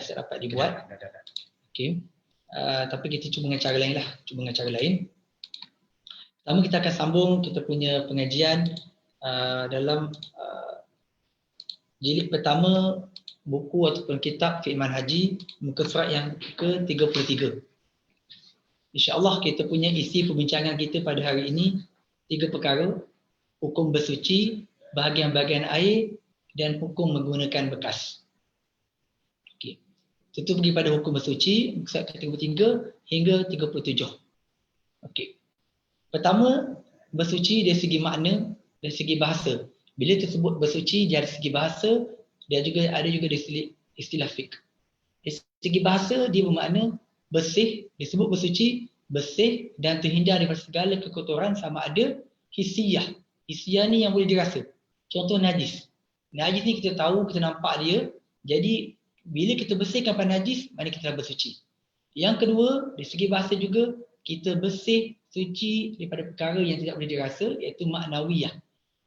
tak dapat dibuat. Okey. Tapi kita cuba dengan cara lain lah. Pertama kita akan sambung kita punya pengajian dalam jilid pertama buku ataupun kitab Fiqh Manhaji muka surat yang ke-33. InsyaAllah kita punya isi perbincangan kita pada hari ini 3 perkara: hukum bersuci, bahagian-bahagian air dan hukum menggunakan bekas. Okey. Itu pergi pada hukum bersuci muka surat ke-33 hingga 37. Okey. Pertama, bersuci dari segi makna, dari segi bahasa. Bila tersebut bersuci dari segi bahasa, dia juga ada juga dari istilah fiqh. Dari segi bahasa dia bermakna bersih, disebut bersuci, bersih dan terhindar daripada segala kekotoran sama ada hissiyah. Hissiyah ni yang boleh dirasa. Contoh najis. Najis ni kita tahu, kita nampak dia. Jadi bila kita bersihkan pada najis, maknanya kita dah bersuci. Yang kedua, dari segi bahasa juga kita bersih, suci daripada perkara yang tidak boleh dirasa, iaitu maknawiyah.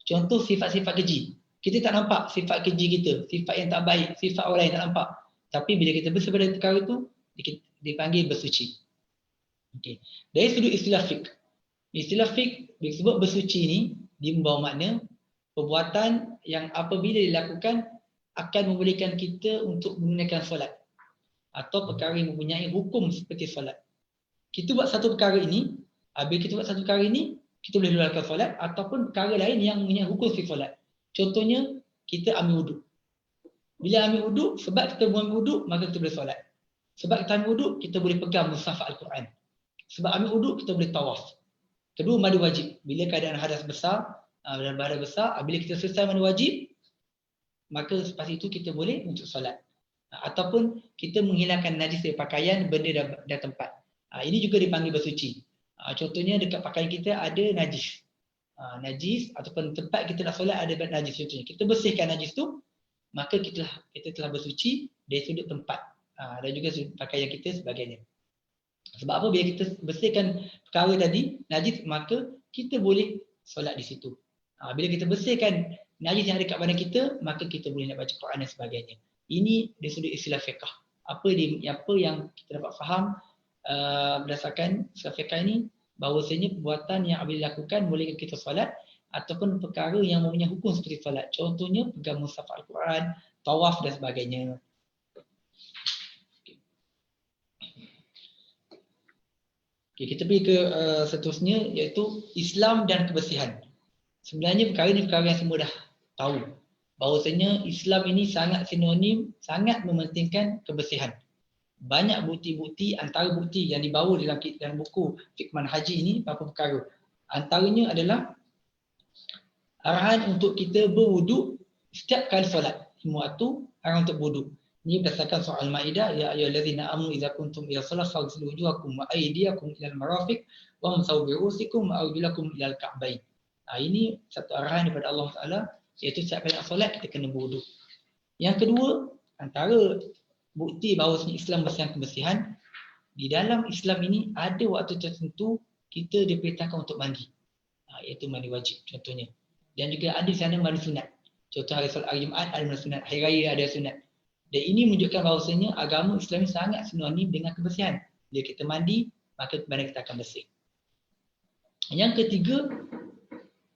Contoh sifat-sifat keji. Kita tak nampak sifat keji kita, sifat yang tak baik, sifat orang lain tak nampak. Tapi bila kita bersih pada perkara itu, dipanggil bersuci. Okay. Dari sudut istilah fiqh. Istilah fiqh disebut bersuci ni, dia membawa makna perbuatan yang apabila dilakukan akan membolehkan kita untuk menggunakan solat. Atau perkara yang mempunyai hukum seperti solat. Kita buat satu perkara ini, bila kita buat satu perkara ini, kita boleh luarkan solat ataupun perkara lain yang mempunyai hukum seperti solat. Contohnya, kita ambil wuduk. Bila ambil wuduk, sebab kita ambil wuduk, maka kita boleh solat. Sebab kita ambil wuduk, kita boleh pegang mushaf Al-Quran. Sebab ambil wuduk, kita boleh tawaf. Kedua, mandi wajib. Bila keadaan hadas besar, dan bahaya besar, bila kita selesai mandi wajib, maka selepas itu kita boleh untuk solat. Ataupun kita menghilangkan najis dari pakaian, benda dan tempat. Ini juga dipanggil bersuci. Contohnya dekat pakaian kita ada najis. Najis ataupun tempat kita nak solat ada najis contohnya. Kita bersihkan najis tu, maka kita telah bersuci dari sudut tempat dan juga sudut pakaian kita sebagainya. Sebab apa? Bila kita bersihkan perkara tadi, najis, maka kita boleh solat di situ. Bila kita bersihkan najis yang ada kat badan kita, maka kita boleh nak baca Quran dan sebagainya. Ini dari sudut istilah fiqh. Apa yang kita dapat faham berdasarkan istilah fiqh ini, bahawasanya perbuatan yang apabila dilakukan bolehkan kita solat ataupun perkara yang mempunyai hukum seperti solat. Contohnya pegang mushaf Al-Quran, tawaf dan sebagainya. Okay, kita pergi ke seterusnya iaitu Islam dan kebersihan. Sebenarnya perkara ini perkara yang semua dah tahu. Bahawasanya Islam ini sangat sinonim, sangat mementingkan kebersihan. Banyak bukti-bukti, antara bukti yang dibawa dalam buku Fiqh Manhaji ini, beberapa perkara. Antaranya adalah arahan untuk kita berwuduk setiap kali solat. Semua itu arahan untuk berwuduk. Ini berdasarkan surah Al-Maidah, ya ayyuhallazina amanu idza kuntum ila shalah faghsilu wujuhakum wa aydiyakum ila al-marafiq wamsahu bi ru'usikum wa arjulakum ila al-ka'bayn. Ini satu arahan daripada Allah Taala, iaitu setiap kali nak solat kita kena berwuduk. Yang kedua, antara bukti bahawa Islam bersihkan kebersihan, di dalam Islam ini ada waktu tertentu kita diperintahkan untuk mandi, iaitu mandi wajib contohnya. Dan juga ada di sana mandi sunat. Contoh hari solat hari Jumaat ada mandi sunat, hari raya ada sunat. Dan ini menunjukkan bahawasanya agama Islam ini sangat sinonim dengan kebersihan. Bila kita mandi, maka badan kita akan bersih. Yang ketiga,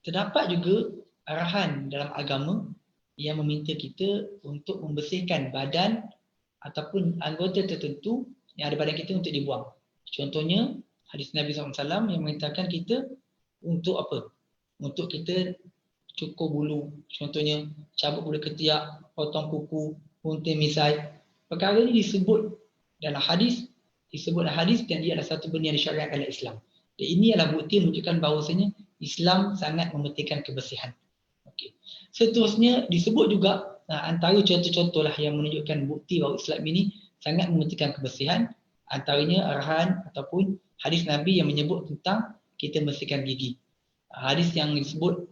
terdapat juga arahan dalam agama yang meminta kita untuk membersihkan badan ataupun anggota tertentu yang ada badan kita untuk dibuang. Contohnya, hadis Nabi SAW yang mengatakan kita untuk apa? Untuk kita cukur bulu. Contohnya, cabut bulu ketiak, potong kuku, gunting misai. Perkara ini disebut dalam hadis, dan ia adalah satu benda yang disyariatkan oleh Islam. Dan ini adalah bukti menunjukkan bahawasanya Islam sangat mementingkan kebersihan. Okey. Seterusnya disebut juga antara contoh-contoh lah yang menunjukkan bukti bahawa Islam ini sangat mementingkan kebersihan, antaranya arahan ataupun hadis Nabi yang menyebut tentang kita membersihkan gigi. Hadis yang disebut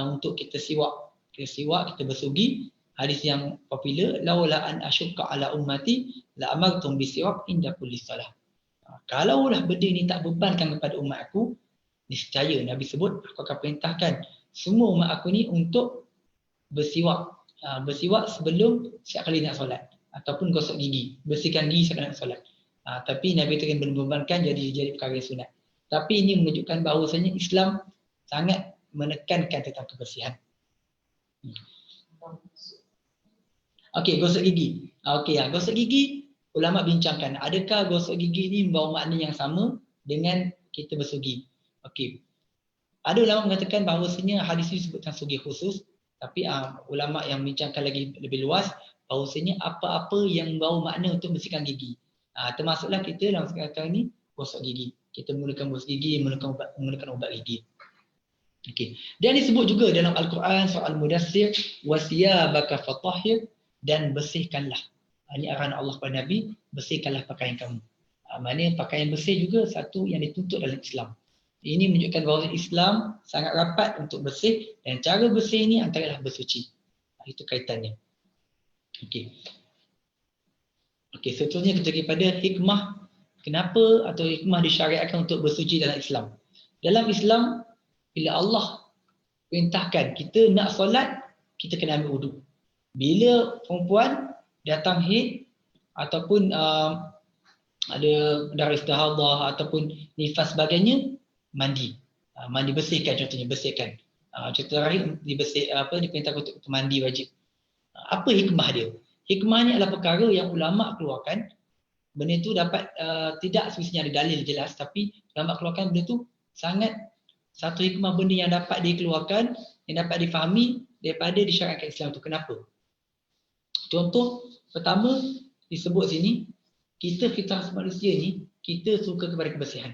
untuk kita siwak, kita bersugi. Hadis yang popular, laula an asyqa ala ummati la amartum bisiwak inda kulli salah. Kalaulah benda ini tak bebankan kepada umat aku, niscaya Nabi sebut aku akan perintahkan semua umat aku ni untuk bersiwak. Bersiwak sebelum setiap kali nak solat. ataupun gosok gigi, bersihkan gigi sebelum solat. Tapi Nabi itu membebankan jadi perkara yang sunat. Tapi ini menunjukkan bahawasanya Islam sangat menekankan tentang kebersihan. Okey, gosok gigi. Gosok gigi, ulama bincangkan, adakah gosok gigi ini membawa makna yang sama dengan kita bersugi? Okey. Ada ulama mengatakan bahawasanya hadis ini sebutkan sugi khusus, tapi ulama yang bincangkan lagi lebih luas bahawasanya apa-apa yang membawa makna untuk bersihkan gigi. Termasuklah kita dalam sekarang ini gosok gigi. Kita menggunakan gosok gigi, menggunakan ubat gigi. Okey. Dan disebut juga dalam Al-Quran surah Al-Mudaththir, wasiyabaka fatahhir, dan bersihkanlah. Ini arahan Allah kepada Nabi, bersihkanlah pakaian kamu. Maknanya pakaian bersih juga satu yang dituntut dalam Islam. Ini menunjukkan bahawa Islam sangat rapat untuk bersih, dan cara bersih ini antaralah bersuci. Itu kaitannya. Okey. Seterusnya kita pergi pada hikmah. Kenapa atau hikmah disyariatkan untuk bersuci dalam Islam? Dalam Islam, bila Allah perintahkan kita nak solat, kita kena ambil wuduk. Bila perempuan datang haid ataupun ada darah istihadah ataupun nifas sebagainya, mandi. Mandi bersihkan, contohnya bersihkan. Contoh terakhir diperintahkan untuk mandi wajib. Apa hikmah dia? Hikmahnya adalah perkara yang ulama keluarkan. Benda itu dapat tidak semestinya ada dalil jelas, tapi ulama keluarkan benda itu sangat satu hikmah benda yang dapat dikeluarkan, yang dapat difahami daripada disyariatkan Islam itu. Kenapa? Contoh pertama disebut sini, kita fitrah manusia ni, kita suka kepada kebersihan.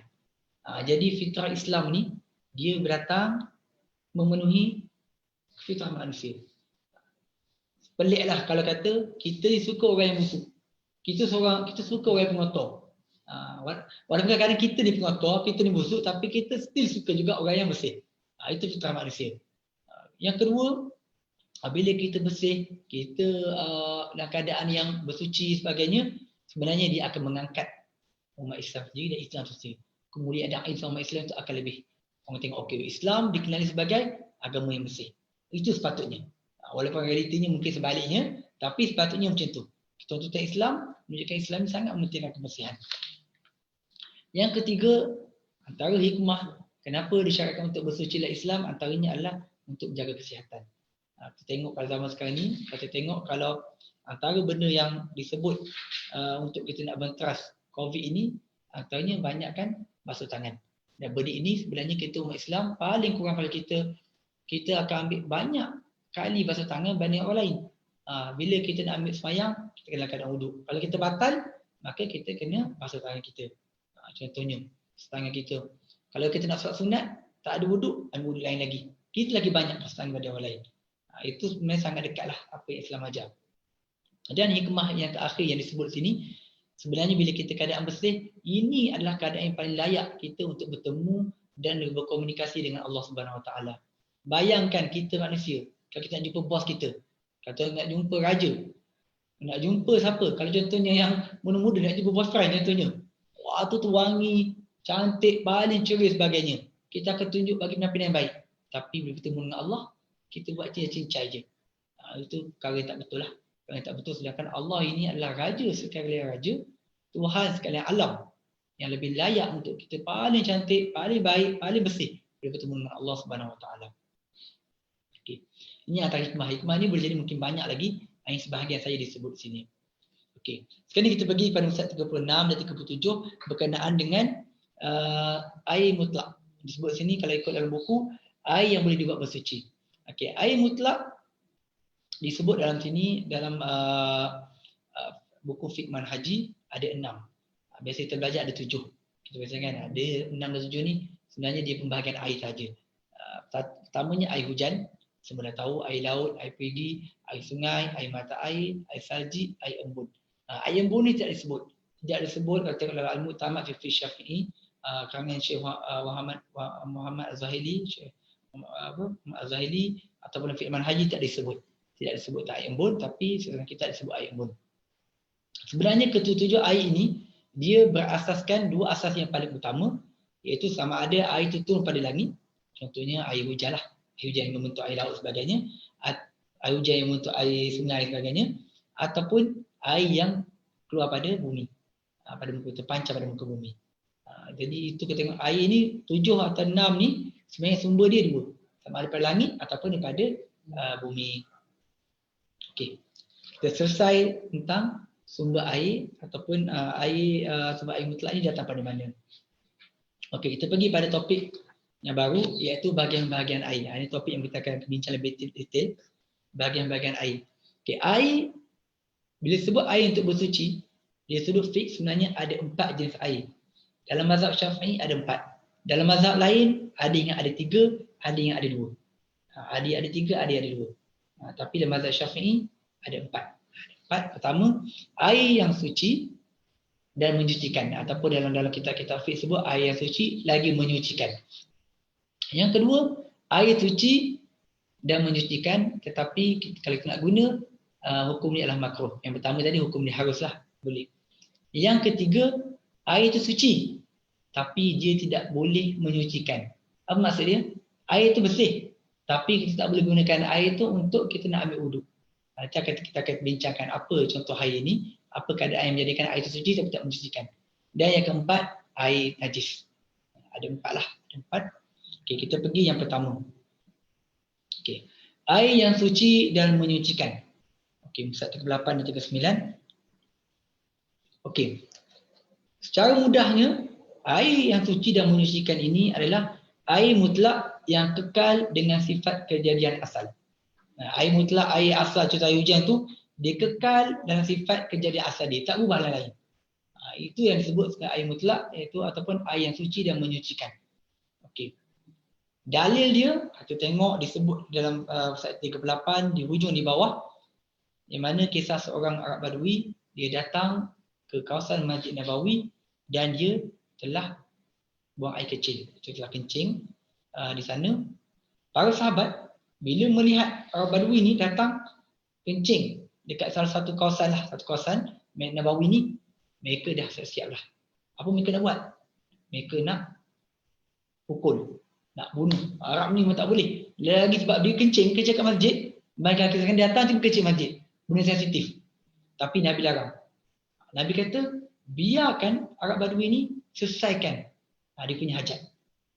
Jadi fitrah Islam ni, dia datang memenuhi fitrah manusia. Peliklah kalau kata kita suka orang yang busuk. Kita suka orang yang pengotor. Walaupun kadang-kadang kita ni pengotor, kita ni busuk, tapi kita still suka juga orang yang bersih. Itu fitrah manusia. Yang kedua, bila kita bersih, kita dalam keadaan yang bersuci sebagainya, sebenarnya dia akan mengangkat umat Islam sendiri dan Islam sendiri. Kemudian ada Islam umat Islam itu akan lebih. Orang tengok, okey, Islam dikenali sebagai agama yang bersih. Itu sepatutnya. Walaupun realitinya mungkin sebaliknya, tapi sepatutnya macam tu. Tuntutan Islam menunjukkan Islam sangat mementingkan kebersihan. Yang ketiga, antara hikmah kenapa disyariatkan untuk bersuci dalam Islam, antaranya adalah untuk menjaga kesihatan. Kita tengok pada zaman sekarang ni, kita tengok kalau antara benda yang disebut untuk kita nak benteras COVID ini, antaranya banyak kan basuh tangan. Dan benda ini sebenarnya kita umat Islam paling kurang pada kita akan ambil banyak kali basuh tangan banding orang lain. Bila kita nak ambil semayang, kita kena keadaan wuduk. Kalau kita batal, maka kita kena basuh tangan kita. Contohnya, tangan kita. Kalau kita nak solat sunat, tak ada wuduk, ambil wuduk lain lagi. Kita lagi banyak basuh tangan daripada orang lain. Itu sebenarnya sangat dekatlah apa yang Islam ajar. Dan hikmah yang terakhir yang disebut sini, sebenarnya bila kita keadaan bersih, ini adalah keadaan yang paling layak kita untuk bertemu dan berkomunikasi dengan Allah Subhanahu Wa Taala. Bayangkan kita manusia, kalau kita nak jumpa bos kita, kata nak jumpa raja, nak jumpa siapa? Kalau contohnya yang muda-muda nak jumpa bos friend contohnya. Wah, tu wangi, cantik, paling ceria sebagainya. Kita akan tunjuk bagi penampilan yang baik. Tapi bila bertemu dengan Allah, kita buat cincai je. Itu perkara yang tak betul lah. Perkara yang tak betul, sedangkan Allah ini adalah raja sekalian raja, Tuhan sekalian alam, yang lebih layak untuk kita paling cantik, paling baik, paling bersih bila bertemu dengan Allah Subhanahu Wa Taala. Okey. Ini antara hikmah. Hikmah ni boleh jadi mungkin banyak lagi, yang sebahagian saya disebut di sini. Okey. Sekarang kita pergi pada muka 36 dan 37 berkenaan dengan air mutlak. Disebut sini kalau ikut dalam buku, air yang boleh dibuat bersuci. Okey, air mutlak disebut dalam sini dalam buku fiqh manhaji ada 6. Biasa kita belajar ada 7. Kita biasa kan ada 6 dan 7 ni sebenarnya dia pembahagian air saja. Pertamanya air hujan, semua dah tahu, air laut, air perigi, air sungai, air mata air salji, air embun. Air embun ni tidak disebut. Tidak disebut kalau tengok dalam Al-Mu'tamad fi Syafi'i karangan Syekh Muhammad Az-Zahili, Syekh Az-Zahili ataupun fiqh manhaji tak disebut. Tidak disebut air embun, tapi sekarang kita disebut air embun. Sebenarnya ketujuh air ini dia berasaskan dua asas yang paling utama, iaitu sama ada air itu turun pada langit, contohnya air hujan lah, air hujan yang membentuk air laut sebagainya, air hujan yang membentuk air sungai sebagainya, ataupun air yang keluar pada bumi, pada muka, terpancar pada muka bumi. Jadi itu kita tengok air ni 7 atau 6 ni sebenarnya sumber dia 2, sama ada daripada langit ataupun daripada bumi. Okey. Kita selesai tentang sumber air ataupun sumber air mutlak ni datang pada mana. Okey, kita pergi pada topik yang baru iaitu bahagian-bahagian air. Ini topik yang kita akan bincang lebih detail, bahagian-bahagian air. Okey, air bila sebut air untuk bersuci, dia sudut fiqh sebenarnya ada 4 jenis air. Dalam mazhab Syafi'i ada 4. Dalam mazhab lain ada yang ada 3, ada yang ada 2. Ada yang ada 3, ada yang ada 2. Tapi dalam mazhab Syafi'i ada 4. 4. Pertama, air yang suci dan menyucikan, ataupun dalam kitab-kitab fiqh sebut air yang suci lagi menyucikan. Yang kedua, air suci dan menyucikan, tetapi kalau kita nak guna hukum ni adalah makruh. Yang pertama tadi hukum ni haruslah boleh. Yang ketiga, air itu suci tapi dia tidak boleh menyucikan. Apa maksud dia? Air itu bersih tapi kita tak boleh gunakan air itu untuk kita nak ambil wuduk. Nanti kita akan bincangkan apa contoh air ini, apa keadaan yang menjadikan air itu suci tapi tak menyucikan. Dan yang keempat, air najis. Ada 4 lah, ada 4. Okey, kita pergi yang pertama. Okey. Air yang suci dan menyucikan. Okey, muka 38 dan 39. Okey. Secara mudahnya, air yang suci dan menyucikan ini adalah air mutlak yang kekal dengan sifat kejadian asal. Air mutlak, air asal curah hujan tu dia kekal dalam sifat kejadian asal dia, tak ubah lain. Itu yang disebut sebagai air mutlak, iaitu ataupun air yang suci dan menyucikan. Okey. Dalil dia kita tengok disebut dalam pasal 38 di hujung di bawah, di mana kisah seorang Arab Badui, dia datang ke kawasan Masjid Nabawi dan dia telah buang air kecil, dia telah kencing di sana. Para sahabat bila melihat Arab Badui ni datang kencing dekat salah satu kawasan Masjid Nabawi ni, mereka dah siap-siap lah. Apa mereka nak buat? Mereka nak pukul, nak bunuh. Arab ni memang tak boleh. Lagi sebab dia kencing kat masjid, mereka akan datang tu kencing masjid. Benda sensitif. Tapi Nabi larang. Nabi kata, biarkan Arab Badui ni selesaikan dia punya hajat.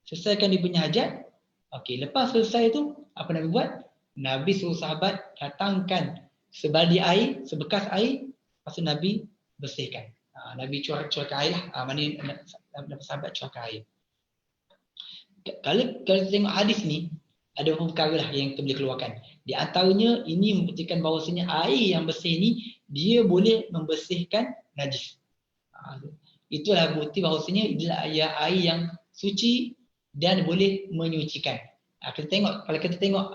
Selesaikan dia punya hajat. Okey, lepas selesai tu, apa Nabi buat? Nabi suruh sahabat datangkan sebaldi air, sebekas air, lepas tu Nabi bersihkan. Nabi curahkan air lah. Mana sahabat curahkan air. Kalau kita tengok hadis ni, ada beberapa perkara lah yang kita boleh keluarkan. Di antaranya, ini membuktikan bahawasanya air yang bersih ni, dia boleh membersihkan najis. Itulah bukti bahawasanya adalah air yang suci dan boleh menyucikan. Kita tengok, kalau kita tengok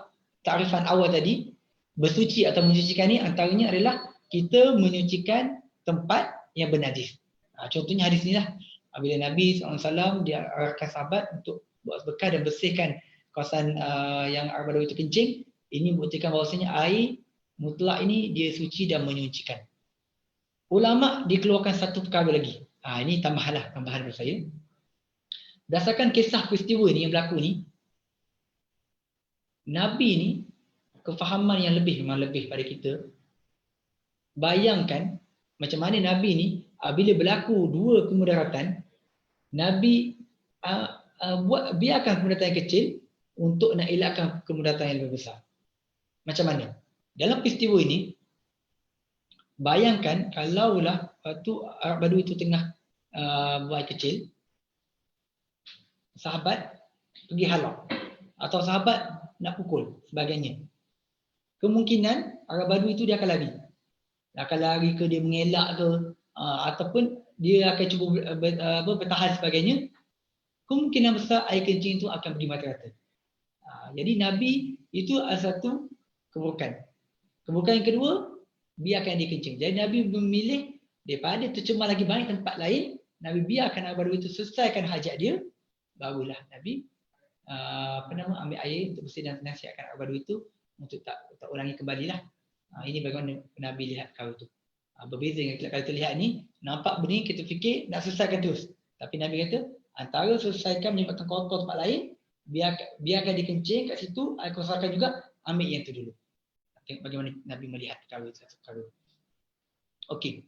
takrifan awal tadi, bersuci atau menyucikan ni antaranya adalah kita menyucikan tempat yang bernajis. Contohnya hadis ni lah. Bila Nabi SAW dia arahkan sahabat untuk buat sedekah dan bersihkan kawasan yang Arab Badui itu kencing, ini membuktikan bahawasanya air mutlak ini dia suci dan menyucikan. Ulama dikeluarkan satu perkara lagi. Ini tambahan daripada saya. Berdasarkan kisah peristiwa ni yang berlaku ni, Nabi ni kefahaman yang memang lebih pada kita. Bayangkan macam mana Nabi ni bila berlaku dua kemudaratan, Nabi biarkan kemudaratan yang kecil untuk nak elakkan kemudaratan yang lebih besar. Macam mana? Dalam peristiwa ini, bayangkan kalaulah tu Arab Badui itu tengah buat kecil, sahabat pergi halau atau sahabat nak pukul sebagainya. Kemungkinan Arab Badui itu dia akan lari. Dia akan lari ke, dia mengelak ke, ataupun dia akan cuba bertahan sebagainya. Kemungkinan besar air kencing itu akan pergi mata-mata. Jadi Nabi itu ada satu keburukan. Keburukan yang kedua, biarkan dia kencing. Jadi Nabi memilih daripada tercemar lagi banyak tempat lain, Nabi biarkan Arab Badui itu selesaikan hajat dia, barulah Nabi ambil air untuk bersih dan nasihatkan Arab Badui itu untuk tak ulangi kembali lah. Ini bagaimana Nabi lihat perkara itu. Berbeza dengan kalau kita lihat ni, nampak benda kita fikir nak selesaikan terus. Tapi Nabi kata, antara selesaikan menyebabkan kotor tempat lain, biarkan dia kencing kat situ, kosarkan juga, ambil yang tu dulu. Tengok bagaimana Nabi melihat perkara itu. Okey.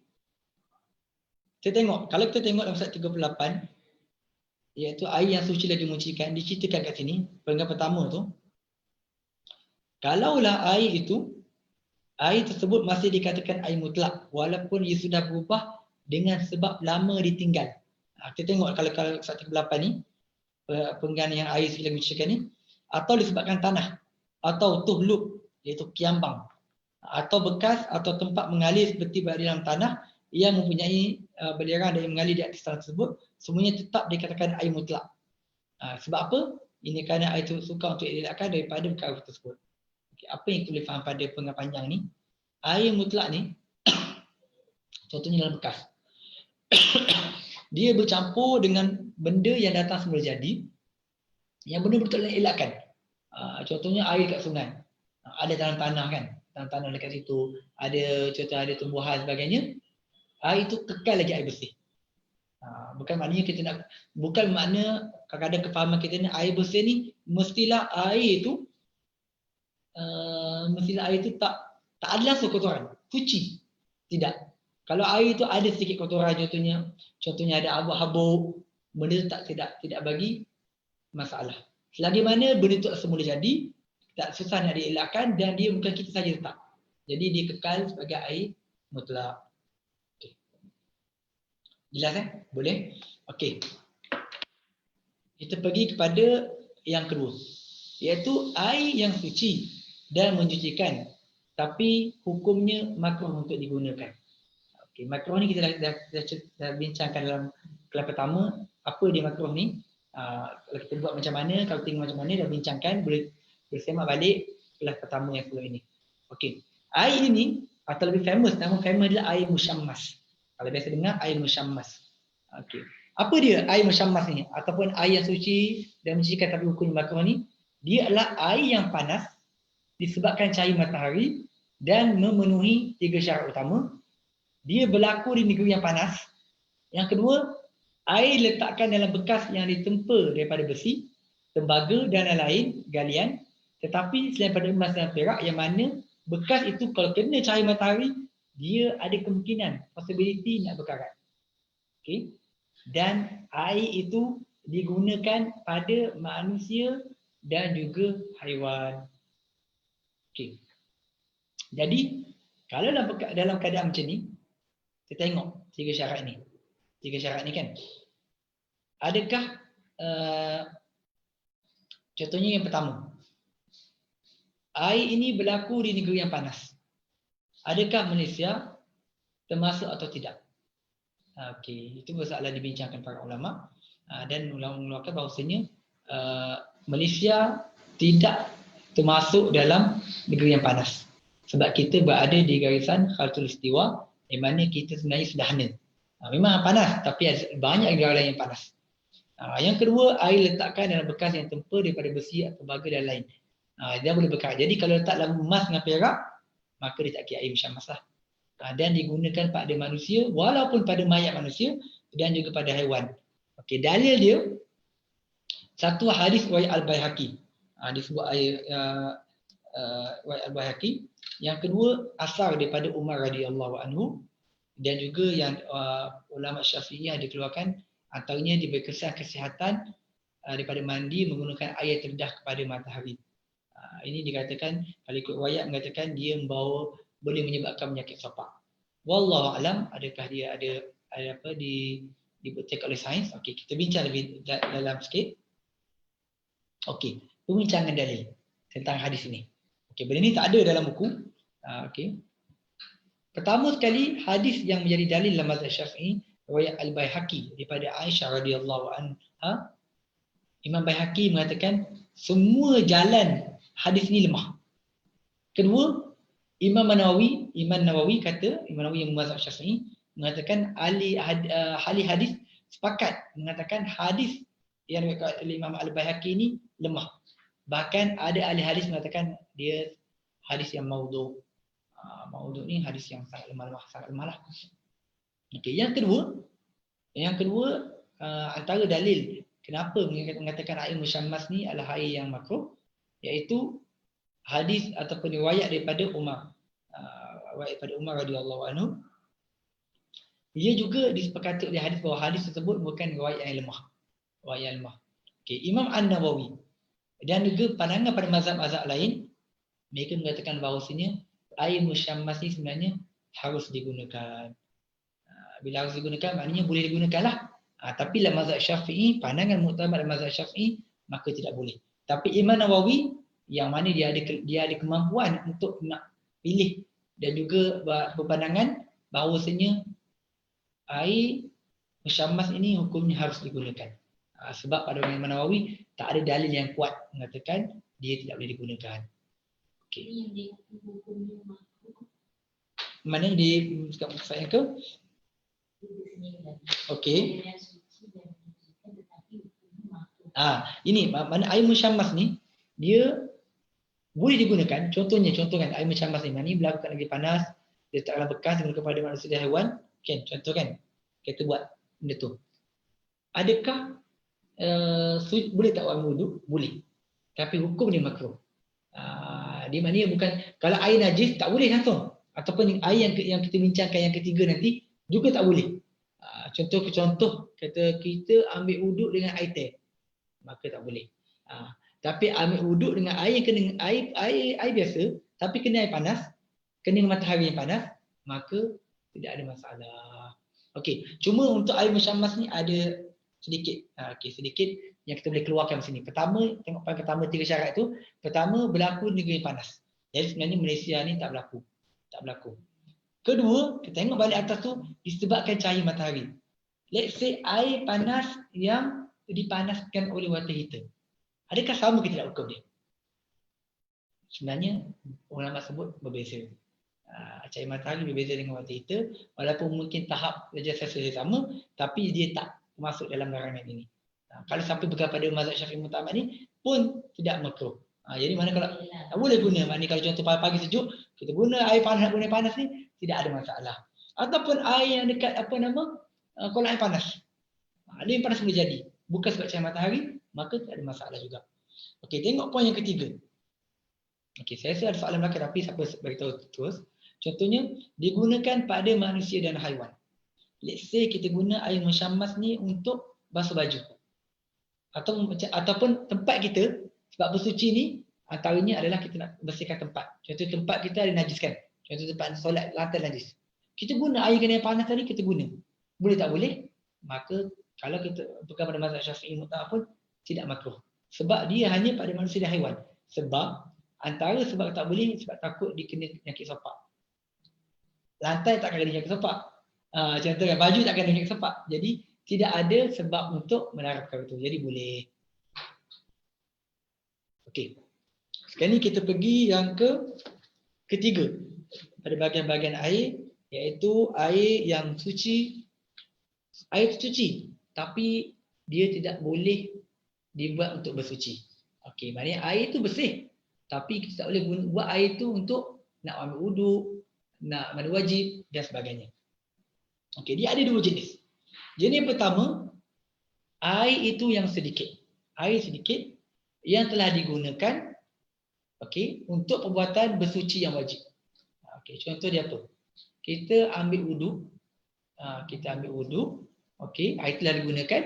Kita tengok, kalau kita tengok dalam surat 38, iaitu air yang suci lagi menyucikan, diceritakan kat sini, perenggan pertama tu, kalaulah air tersebut masih dikatakan air mutlak walaupun ia sudah berubah dengan sebab lama ditinggal. Kita tengok kalau surat 38 ni, perenggan yang air suci lagi menyucikan ni, atau disebabkan tanah, atau tuhluk, iaitu kiambang, atau bekas atau tempat mengalir seperti berada dalam tanah yang mempunyai belerang dan mengalir di atas tanah tersebut, semuanya tetap dikatakan air mutlak. Sebab apa? Ini kerana air itu sukar untuk dielakkan daripada perkara tersebut. Okay, apa yang kita boleh faham pada perenggan panjang ni? Air mutlak ni, contohnya dalam bekas, dia bercampur dengan benda yang datang semula jadi, yang benda betul nak elakkan. Contohnya air kat sungai, ada dalam tanah kan, dalam tanah dekat situ, ada contoh ada tumbuhan sebagainya, air itu kekal lagi air bersih. Bukan maknanya kita nak, bukan makna kadang-kadang kefahaman kita ni air bersih ni mestilah air itu tak ada langsung kotoran, suci. Tidak. Kalau air itu ada sedikit kotoran, contohnya ada habuk-habuk, benda itu tidak bagi masalah. Selagi mana benda itu semula jadi, tak susah nak dielakkan dan dia bukan kita saja letak. Jadi dia kekal sebagai air mutlak. Okay. Jelas Boleh? Okey. Kita pergi kepada yang kedua, iaitu air yang suci dan menyucikan, tapi hukumnya makruh untuk digunakan. Okey, makruh ni kita dah bincangkan dalam kelas pertama. Apa dia makruh ni? Kalau kita buat macam mana, kalau tengok macam mana, dah bincangkan, boleh semak balik kelas pertama yang kedua ini. Okey, air ini atau lebih famous, nama famous adalah air musyammas. Kalau biasa dengar air musyammas. Okey, apa dia air musyammas ni ataupun air yang suci dan menyucikan tapi hukumnya makruh ni? Dia adalah air yang panas disebabkan cahaya matahari dan memenuhi 3 syarat utama. Dia berlaku di negeri yang panas. Yang kedua, air letakkan dalam bekas yang ditempa daripada besi, tembaga dan lain-lain galian, tetapi selain pada emas dan perak, yang mana bekas itu kalau kena cahaya matahari, dia ada kemungkinan, possibility nak berkarat. Okay? Dan air itu digunakan pada manusia dan juga haiwan. Okay. Jadi, kalau dalam keadaan macam ni, kita tengok 3 syarat ni. 3 syarat ni kan. Adakah contohnya yang pertama, air ini berlaku di negeri yang panas. Adakah Malaysia termasuk atau tidak? Okey, itu masalah dibincangkan para ulama dan ulama mengeluarkan bahawasanya Malaysia tidak termasuk dalam negeri yang panas. Sebab kita berada di garisan Khatulistiwa, di mana kita sebenarnya sederhana. Memang panas, tapi ada banyak negara lain yang panas. Yang kedua, air letakkan dalam bekas yang tempa daripada besi atau tembaga dan lain. Dia boleh berkarat. Jadi kalau letak dalam emas dengan perak, maka dia tak kira air musyammas lah. Dan digunakan pada manusia, walaupun pada mayat manusia dan juga pada haiwan. Okey, dalil dia satu hadis riwayat Al-Baihaqi. Disebut riwayat Al-Baihaqi. Yang kedua, asar daripada Umar radhiyallahu anhu, dan juga yang ulama Syafi'iyah dikeluarkan, antaranya diberi kesan kesihatan daripada mandi menggunakan air terdedah kepada matahari. Ini dikatakan, kalau ikut riwayat mengatakan dia boleh menyebabkan penyakit sopak. Wallahu alam, adakah dia ada apa dibuktikan oleh sains? Okey, kita bincang lebih dalam sikit. Okey, pembincangan dalil tentang hadis ini. Okey, benda ni tak ada dalam buku. Okey. Pertama sekali, hadis yang menjadi dalil dalam mazhab Syafi'i, riwayat Al-Baihaqi daripada Aisyah radhiyallahu anha. Imam Baihaqi mengatakan semua jalan hadis ni lemah. Kedua, Imam Nawawi kata, Imam Nawawi yang mazhab Syafi'i mengatakan ahli hadis sepakat mengatakan hadis yang diriwayatkan oleh Imam Al-Baihaqi ni lemah. Bahkan ada ahli hadis mengatakan dia hadis yang maudhu'. Maudhu' ni hadis yang sangat lemah lah. Okey, yang kedua antara dalil kenapa mengatakan air musyammas ni adalah air yang makruh, iaitu hadis ataupun riwayat daripada Umar. Riwayat daripada Umar radhiyallahu anhu, Ia juga disepakati oleh hadis bahawa hadis tersebut bukan riwayat yang lemah. Riwayat yang lemah. Okey, Imam An-Nawawi dan juga pandangan pada mazhab-mazhab lain, mereka mengatakan bahawasanya air musyammas ni sebenarnya harus digunakan. Bila harus digunakan, maknanya boleh digunakan lah. Tapi dalam mazhab Syafi'i, pandangan muktamad dalam mazhab Syafi'i, maka tidak boleh. Tapi Imam Nawawi, yang mana dia ada kemampuan untuk nak pilih dan juga berpandangan bahawasanya air musyammas ini hukumnya harus digunakan. Sebab pada Imam Nawawi tak ada dalil yang kuat mengatakan dia tidak boleh digunakan. Okey. Mana yang di saya ke? Okey. Ini mana air musyammas ni dia boleh digunakan. Contohnya kan air musyammas ni berlaku kat negeri panas, dia taklah bekas digunakan pada manusia dan haiwan. Kan, contoh kan. Kita buat benda tu. Adakah boleh tak orang wuduk? Boleh. Tapi hukum dia makruh. Dia maknanya bukan kalau air najis tak boleh langsung. Ataupun air yang kita bincangkan yang ketiga nanti juga tak boleh. Contoh kata kita ambil wuduk dengan air teh, maka tak boleh. Tapi ambil wuduk dengan air yang kena air biasa, tapi kena air panas, kena matahari yang panas, maka tidak ada masalah. Okey, cuma untuk air musyammas ni ada sedikit. Sedikit yang kita boleh keluarkan di sini. Pertama, tengok poin pertama 3 syarat tu. Pertama, berlaku negeri panas. Jadi sebenarnya Malaysia ni tak berlaku. Kedua, kita tengok balik atas tu disebabkan cahaya matahari. Let's say air panas yang dipanaskan oleh water heater. Adakah sama ke tidak hukum dia? Sebenarnya ulama sebut berbeza. Cahaya matahari berbeza dengan water heater, walaupun mungkin tahap darjah selesa sama, tapi dia tak masuk dalam larangan ini. Kalau sampai pegang pada mazhab Syafi'i muktamad ni pun tidak makruh. Jadi mana kalau tak boleh guna, maknanya kalau contoh pagi sejuk, kita guna air panas, guna air panas ni tidak ada masalah. Ataupun air yang dekat kolam air panas. Ada yang panas boleh jadi. Bukan sebab cahaya matahari, maka tak ada masalah juga. Okey, tengok poin yang ketiga. Okey, saya rasa ada soalan belakang tapi siapa beritahu terus. Contohnya, digunakan pada manusia dan haiwan. Let's say kita guna air musyammas ni untuk basuh baju. Ataupun tempat kita, sebab bersuci ni, antaranya adalah kita nak bersihkan tempat. Contoh tempat kita ada najis kan. Contoh tempat solat lantai najis. Kita guna air kena panas tadi, kita guna. Boleh tak boleh? Maka kalau kita pegang pada mazhab Syafi'i muktamad pun tidak makruh. Sebab dia hanya pada manusia dan haiwan. Sebab antara sebab tak boleh sebab takut dikena penyakit sopak. Lantai tak kena penyakit sopak. Contoh kan baju tak kena penyakit sopak. Jadi tidak ada sebab untuk melarang perkara itu. Jadi boleh. Okey. Sekarang ni kita pergi yang ketiga. Pada bahagian-bahagian air, iaitu air yang suci. Air suci, tapi dia tidak boleh dibuat untuk bersuci. Okey, maknanya air itu bersih. Tapi kita tak boleh buat air itu untuk nak ambil wuduk, nak mandi wajib dan sebagainya. Okey, dia ada 2 jenis. Jenis pertama, air itu yang sedikit. Air sedikit yang telah digunakan untuk perbuatan bersuci yang wajib. Okey, contoh dia apa? Kita ambil wuduk. Okey, air telah digunakan.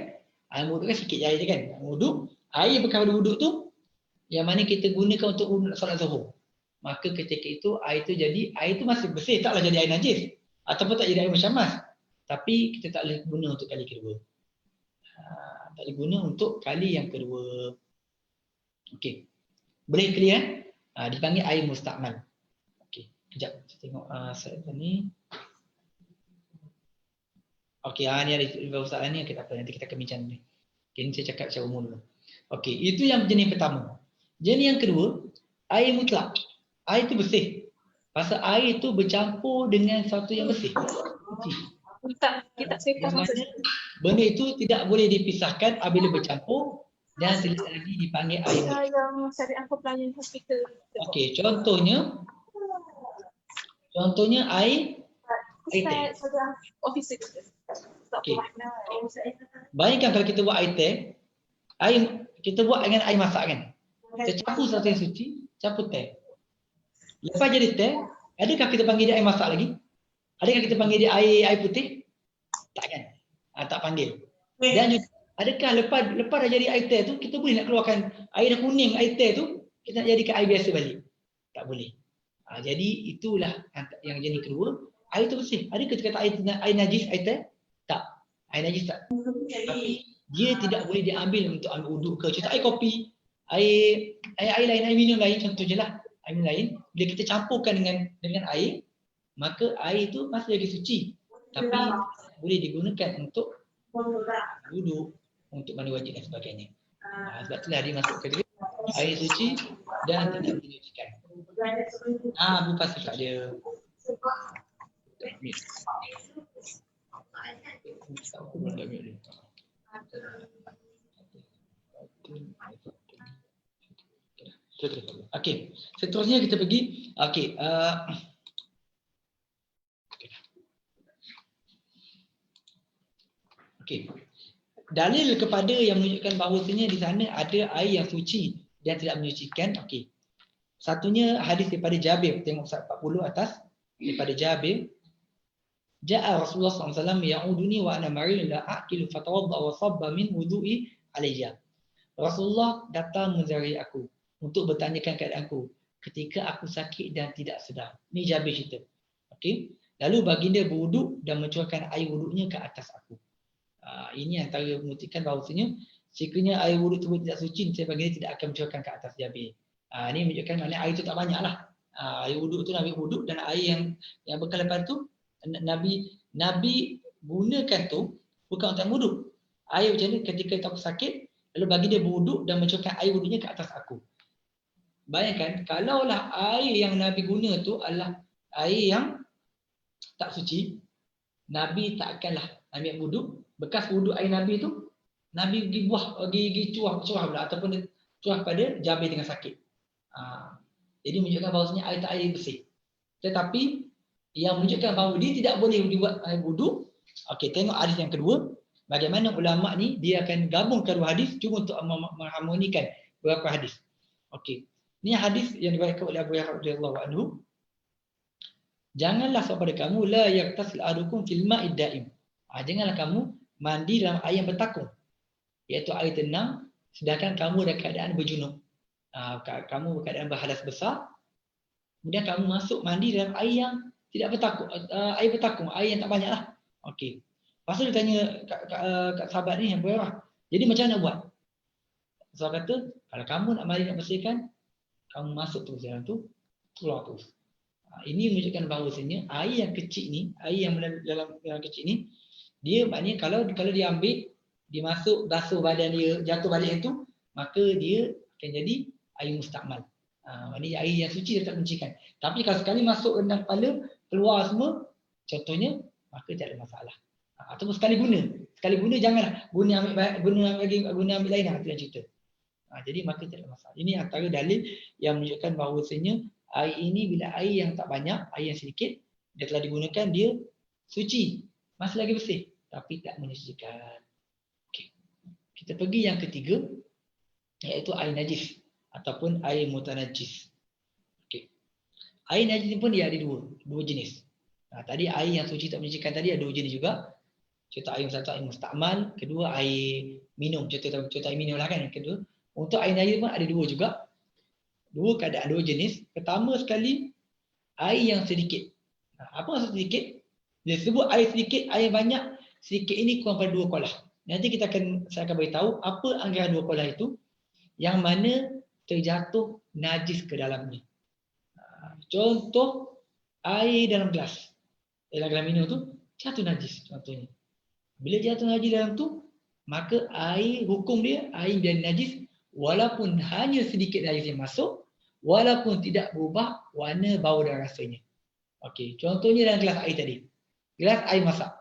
Air wuduk kan sikit air je kan. Wuduk, air bekas pada wuduk tu yang mana kita gunakan untuk solat zuhur. Maka ketika itu air itu masih bersih, taklah jadi air najis ataupun tak jadi air musyammas. Tapi kita tak boleh guna untuk kali kedua. Tak boleh guna untuk kali yang kedua. Okey. Boleh clear dipanggil air mustakmal. Okey, kejap kita tengok slide ni. Okey, ni ada soalan ni kita apa nanti kita akan bincang ni. Okey, ni saya cakap secara umum dulu. Okey, itu yang jenis pertama. Jenis yang kedua, air mutlak. Air itu bersih. Pasal air itu bercampur dengan satu yang bersih. Kita benda itu tidak boleh dipisahkan apabila bercampur dan tidak lagi dipanggil air. Yang syariah pelayan hospital. Okey, contohnya air teh. Okay. Bayangkan kalau kita buat air teh, kita buat dengan air masak kan. Kita campur satu yang suci, campur teh. Lepas jadi teh, adakah kita panggil dia air masak lagi? Adakah kita panggil dia air putih? Takkan. Tak panggil. Dan juga, adakah lepas dah jadi air teh tu, kita boleh nak keluarkan air dah kuning air teh tu, kita nak jadikan air biasa balik? Tak boleh. Jadi itulah yang jenis kedua. Air tu bersih. Adakah kita kata air najis, air teh? Tak. Air najis tak. Tapi dia tidak boleh diambil untuk ambil uduk ke. Contoh air kopi, air lain, air minum lain, contoh je lah. Air minum lain, bila kita campurkan dengan air, maka air itu masih lagi suci. Tapi boleh digunakan untuk wuduk, untuk mandi wajib dan sebagainya. Sebab itulah dia masuk ke air suci dan tidak menyucikan. Bukan sifat dia. Okey, seterusnya kita pergi. Okey, dalil kepada yang menunjukkan bahawasanya di sana ada air yang suci dan tidak menyucikan. Okey. Satunya hadis daripada Jabir, tengok 40 atas, daripada Jabir. Ja'a Rasulullah SAW ya'uduni wa ana marid la aqilu fatawadda wa sabba min wudu'i alayya. Rasulullah datang menziarahi aku untuk bertanyakan keadaanku ketika aku sakit dan tidak sedar. Ni Jabir cerita. Okey. Lalu baginda berwuduk dan mencurahkan air wuduknya ke atas aku. Ini antara membuktikan bahawasanya sekiranya air wuduk tersebut tidak suci, saya baginda tidak akan mencurahkan ke atas Jabir. Ini menunjukkan maknanya air itu tak banyak lah. Air wuduk tu Nabi wuduk, dan air yang bekas lepas tu Nabi gunakan tu bukan untuk wuduk. Air macam ni ketika aku sakit, lalu baginda berwuduk dan mencurahkan air wuduknya ke atas aku. Bayangkan kalaulah air yang Nabi guna tu adalah air yang tak suci, Nabi tak akanlah ambil wuduk. Bekas wuduk air Nabi tu, Nabi pergi curah pula, ataupun curah pada Jabir dengan sakit. Jadi menunjukkan bahawasanya air bersih. Tetapi yang menunjukkan bahawa dia tidak boleh dibuat air wuduk. Okey, tengok hadis yang kedua. Bagaimana ulama ni dia akan gabungkan dua hadis cuma untuk mengharmonikan beberapa hadis. Okey. Ni hadis yang diriwayatkan oleh Abu Hurairah radhiyallahu anhu. Janganlah kepada kamu la yaktasil ahadukum fil ma'id daim. Janganlah kamu mandi dalam air yang bertakung, iaitu air tenang, sedangkan kamu dalam keadaan berjunub. Kamu berkeadaan berhadas besar, kemudian kamu masuk mandi dalam air yang tidak bertakung, air bertakung, air yang tak banyak lah. Okey. Lepas tu dia tanya kat sahabat ni yang berapa. Jadi macam mana buat? Sahabat kata, kalau kamu nak mandi nak bersihkan, kamu masuk terus dalam tu, keluar terus. Ini menunjukkan bahawasanya air yang kecil ni, air yang dalam kecil ni, dia maknanya kalau dia ambil, dia masuk basuh badan dia, jatuh balik itu, maka dia akan jadi air mustakmal. Maknanya air yang suci dia tak mencikan. Tapi kalau sekali masuk rendang kepala, keluar semua, contohnya, maka tak ada masalah. Ataupun sekali guna janganlah guna ambil lain, itu yang cerita. Jadi maka tak ada masalah. Ini antara dalil yang menunjukkan bahawasanya air ini bila air yang tak banyak, air yang sedikit, dia telah digunakan, dia suci, masih lagi bersih, tapi tak menyucikan. Okay. Kita pergi yang ketiga, iaitu air najis ataupun air mutanajis. Okay. Air najis ni pun dia ada dua jenis. Tadi air yang suci tak menyucikan tadi ada dua jenis juga. Contoh air satu air mustakmal, kedua air minum. Contoh air minum lah kan. Kedua, untuk air najis pun ada dua juga. Dua keadaan, dua jenis. Pertama sekali, air yang sedikit. Apa maksud sedikit? Dia sebut air sedikit, air banyak. Sedikit ini kurang pada 2 kolah. Nanti saya akan beritahu apa anggaran 2 kolah itu, yang mana terjatuh najis ke dalamnya. Contoh air dalam gelas. Dalam gelas minum tu jatuh najis contohnya. Bila jatuh najis dalam tu, maka air, hukum dia air menjadi najis walaupun hanya sedikit najis yang masuk, walaupun tidak berubah warna, bau dan rasanya. Okey, contohnya dalam gelas air tadi. Gelas air masak.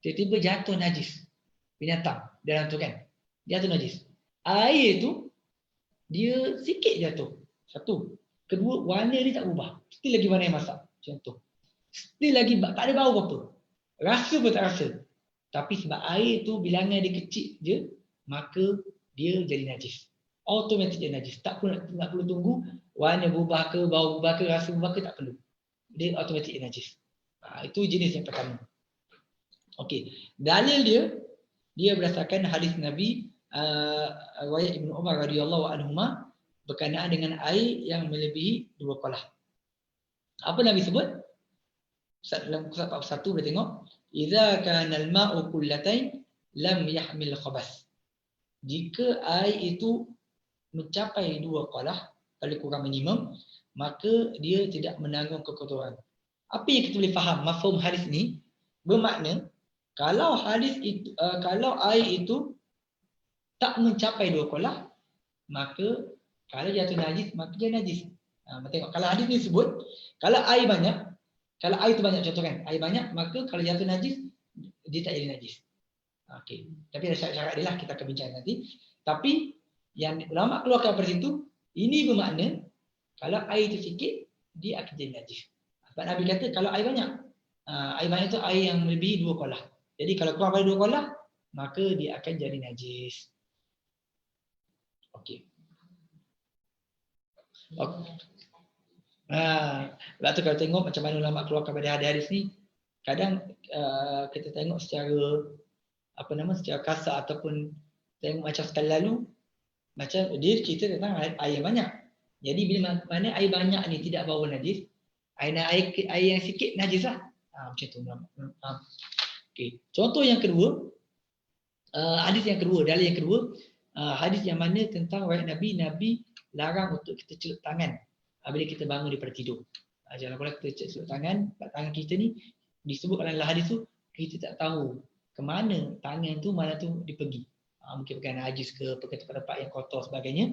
Tiba-tiba jatuh najis. Binatang dalam tu kan. Jatuh najis. Air tu dia sikit jatuh. Satu. Kedua, warna dia tak berubah. Still lagi warna yang masak. Contoh. Still lagi tak ada bau apa-apa. Rasa pun tak rasa. Tapi sebab air tu bilangan dia kecil je, maka dia jadi najis. Automatik jadi najis. Tak perlu tunggu warna berubah ke, bau berubah ke, rasa berubah ke, tak perlu. Dia automatik jadi najis. Itu jenis yang pertama. Okey. Dalil dia berdasarkan hadis Nabi riwayat Ibnu Umar radhiyallahu anhuma berkenaan dengan air yang melebihi 2 qalah. Apa Nabi sebut? Dalam Qur'an 41 boleh tengok, idza kana al-ma'u qullatain lam yahmil khabas. Jika air itu mencapai 2 qalah, paling kurang minimum, maka dia tidak menanggung kekotoran. Apa yang kita boleh faham mafhum hadis ni? Bermakna kalau hadis itu kalau air itu tak mencapai 2 qalah, maka kalau jatuh najis maka dia najis. Tengok kalau hadis ni sebut kalau air banyak, kalau air itu banyak, contoh kan, air banyak, maka kalau jatuh najis dia tak jadi najis. Okey. Tapi ada syarat-syarat dia lah, kita akan bincang nanti. Tapi yang ulama keluarkan dari situ, ini bermakna kalau air itu sikit dia akan jadi najis. Sebab Nabi kata kalau air banyak itu air yang melebihi 2 qalah. Jadi kalau kurang pada 2 qalah, maka dia akan jadi najis. Okey. Sebab tu kalau tengok macam mana ulama keluarkan pada hadis ni, kadang kita tengok secara secara kasar ataupun tengok macam sekali lalu, macam dia cerita tentang air yang banyak. Jadi bila mana air banyak ni tidak bawa najis, air yang sikit najis lah. Macam tu. Okay. Contoh yang kedua, hadis yang kedua, dalil yang kedua, hadis yang mana tentang riwayat Nabi larang untuk kita celup tangan bila kita bangun daripada tidur. Jangan pula kita celup tangan kita ni disebut dalam hadis tu, kita tak tahu ke mana tangan tu, mana tu dia pergi. Mungkin pergi najis ke, pergi tempat-tempat yang kotor sebagainya.